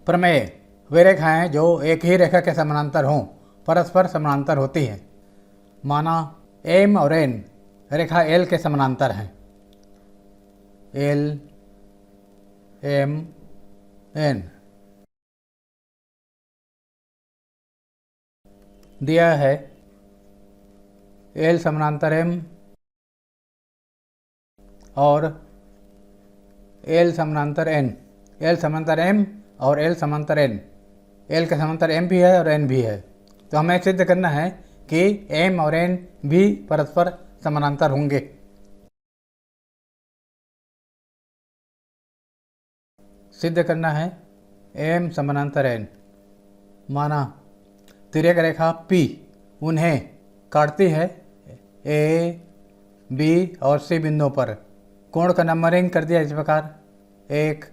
प्रमेय वे रेखाएं जो एक ही रेखा के समानांतर हों परस्पर समानांतर होती हैं। माना एम और एन रेखा एल के समानांतर हैं। एल एम एन दिया है एल समानांतर एम और एल समानांतर एन, एल समांतर एम और एल समांतर एन। एल के समांतर एम भी है और एन भी है, तो हमें सिद्ध करना है कि एम और एन भी परस्पर समानांतर होंगे। सिद्ध करना है एम समानांतर एन। माना तिर्यक रेखा P उन्हें काटती है ए, बी और सी बिंदुओं पर। कोण का नंबरिंग कर दिया इस प्रकार 1,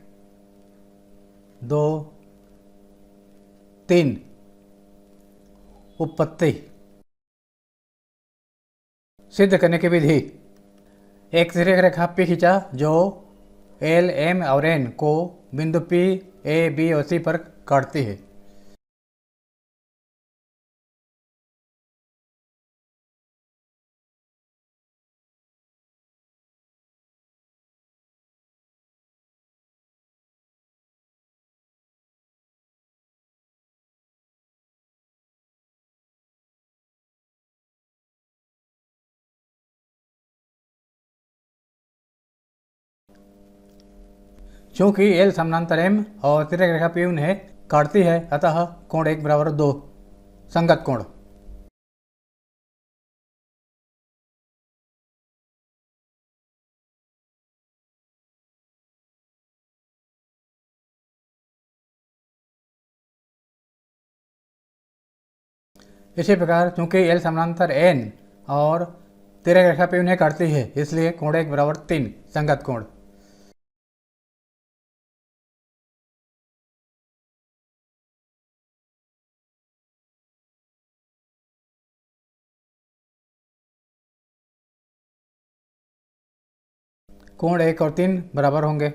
2, 3। उत्पत्ति सिद्ध करने की विधि। एक तिर्यक रेखा P खींचा जो एल, एम और एन को बिंदु P, ए, बी और सी पर काटती है। चूंकि एल समानांतर एम और तिर्यक रेखा P उन्हें काटती है, अतः कोण 1 बराबर 2 संगत कोण। इसी प्रकार चूंकि एल समानांतर एन और तिर्यक रेखा P उन्हें काटती है, इसलिए कोण 1 बराबर 3 संगत कोण। कोण 1 और 3 बराबर होंगे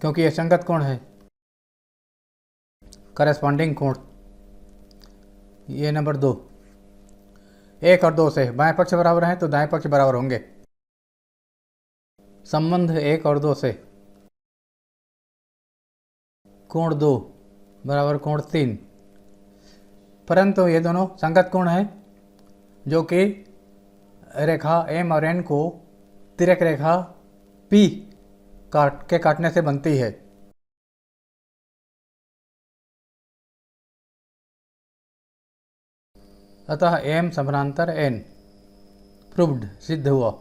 क्योंकि ये संगत कोण है। करस्पॉन्डिंग कोण ये नंबर 2। 1 और 2 से बाएं पक्ष बराबर हैं तो दाएं पक्ष बराबर होंगे। संबंध 1 और 2 से कोण 2 बराबर कोण 3, परंतु ये दोनों संगत कोण हैं जो कि रेखा एम और एन को तिर्यक रेखा P के काटने से बनती है। अतः एम समानांतर एन प्रूव्ड सिद्ध हुआ।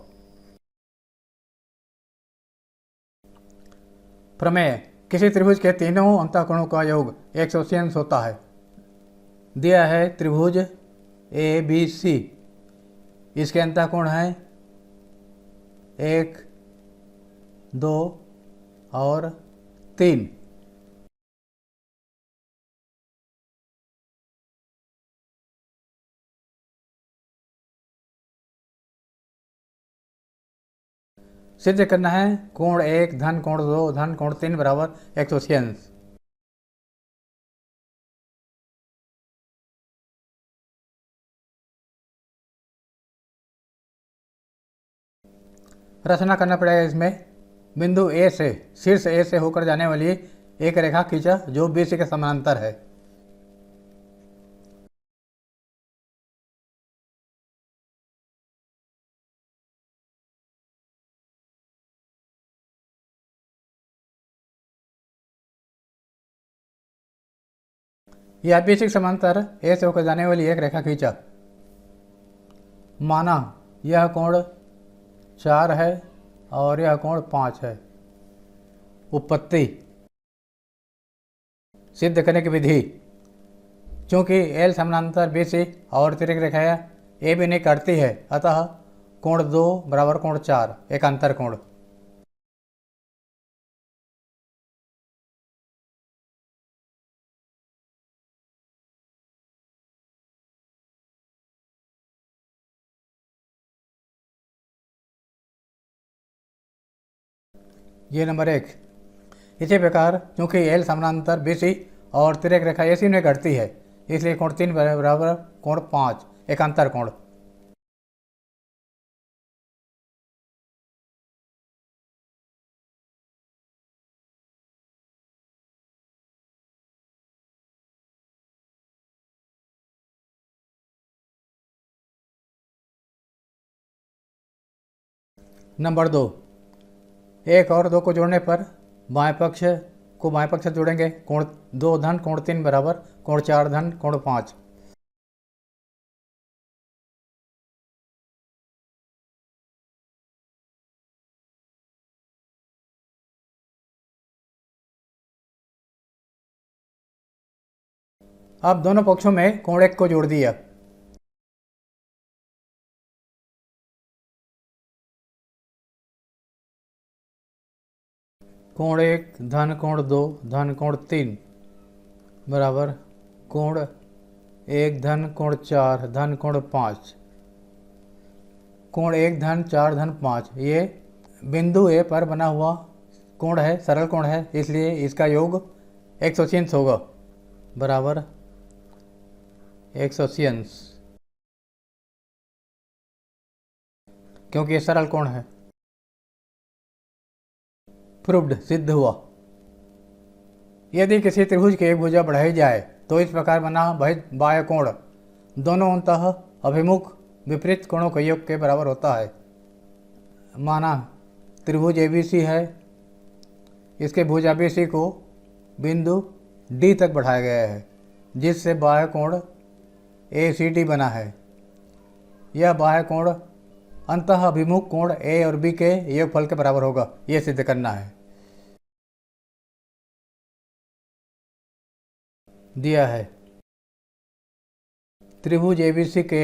प्रमेय किसी त्रिभुज के तीनों अंतःकोणों का योग 180 अंश होता है। दिया है त्रिभुज ए बी सी, इसके अंतःकोण हैं 1, 2 और 3। सिद्ध करना है कोण 1 धन कोण 2 धन कोण 3 बराबर 180 अंश। रचना करना पड़ेगा। इसमें बिंदु ए से शीर्ष ए से होकर जाने वाली एक रेखा खींचा जो BC के समानांतर है। यह BC के समांतर ए से होकर जाने वाली एक रेखा खींचा। माना यह कोण 4 है और यह कोण 5 है। उत्पत्ति सिद्ध करने की विधि। चूंकि एल समानांतर BC और तिर्यक रेखा ए बी ने काटती है, अतः कोण 2 बराबर कोण 4 एक अंतर कोण। ये नंबर 1। इसी प्रकार चूंकि एल समानांतर बी सी और तिर्यक रेखा ए सी में घटती है, इसलिए कोण 3 बराबर कोण 5 एकांतर कोण। नंबर 2, 1 और 2 को जोड़ने पर बाएं पक्ष को बाएं पक्ष से जोड़ेंगे। कोण 2 धन कोण 3 बराबर कोण 4 धन कोण 5। अब दोनों पक्षों में कोण 1 को जोड़ दिया। कोण 1 धन कोण 2 धन कोण 3 बराबर कोण 1 धन कोण 4 धन कोण 5। कोण 1 धन 4 धन 5 ये बिंदु ए पर बना हुआ कोण है, सरल कोण है, इसलिए इसका योग 180 होगा बराबर 180, क्योंकि ये सरल कोण है। प्रूव्ड, सिद्ध हुआ। यदि किसी त्रिभुज की एक भुजा बढ़ाई जाए तो इस प्रकार बना बाह्य कोण दोनों अंतः अभिमुख विपरीत कोणों के योग के बराबर होता है। माना त्रिभुज ABC है, इसके भुजा BC को बिंदु D तक बढ़ाया गया है, जिससे बाह्य कोण ACD बना है। यह बाह्य कोण अंतः अभिमुख कोण A और B के योगफल के बराबर होगा, यह सिद्ध करना है। दिया है त्रिभुज ABC के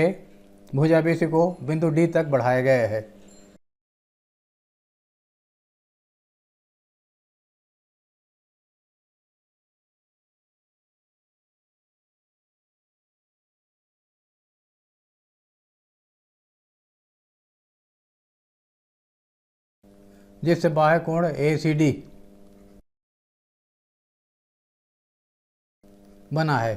भुजा BC को बिंदु D तक बढ़ाया गया है। जिससे बाह्य कोण ACD बना है।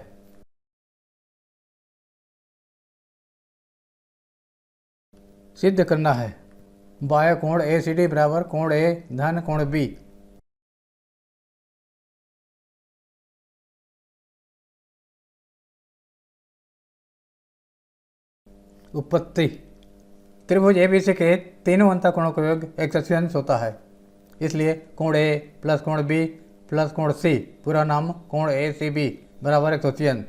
सिद्ध करना है बाह्य कोण ACD बराबर कोण A धन कोण B। उत्पत्ति, त्रिभुज ABC के तीनों अंतःकोणों का योग 180 होता है, इसलिए कोण A प्लस कोण B प्लस कोण C, पूरा नाम कोण ACB बराबर 180।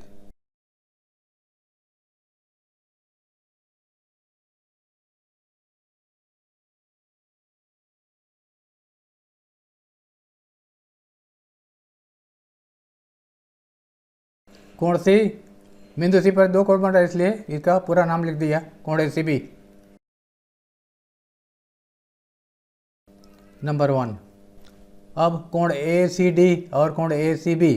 कोण C बिंदु C पर 2 कोण बन रहा है, इसलिए इसका पूरा नाम लिख दिया कोण ACB। नंबर 1, अब कोण ACD और कोण ACB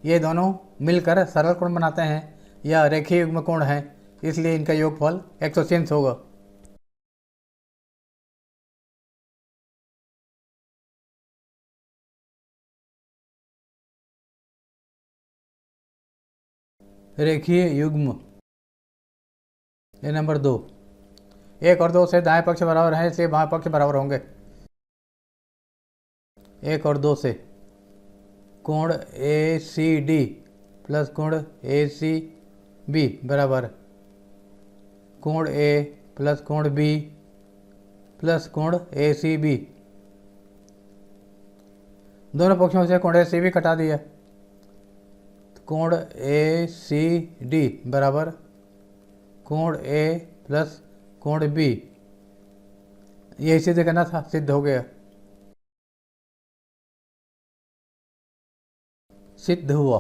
ये दोनों मिलकर सरल कोण बनाते हैं। यह रेखीय युग्म कोण है, इसलिए इनका योगफल 180 होगा। रेखीय युग्म ये नंबर 2, 1 और 2 से दाएं पक्ष बराबर है, इसलिए बाएं पक्ष बराबर होंगे। 1 और 2 से कोण ACD प्लस कोण ACB बराबर कोण A प्लस कोण B प्लस कोण ACB। दोनों पक्षों से कोण ACB कटा दिया, कोण ACD बराबर कोण A प्लस कोण B। यही सिद्ध करना था, सिद्ध हो गया। सिद्ध हुआ।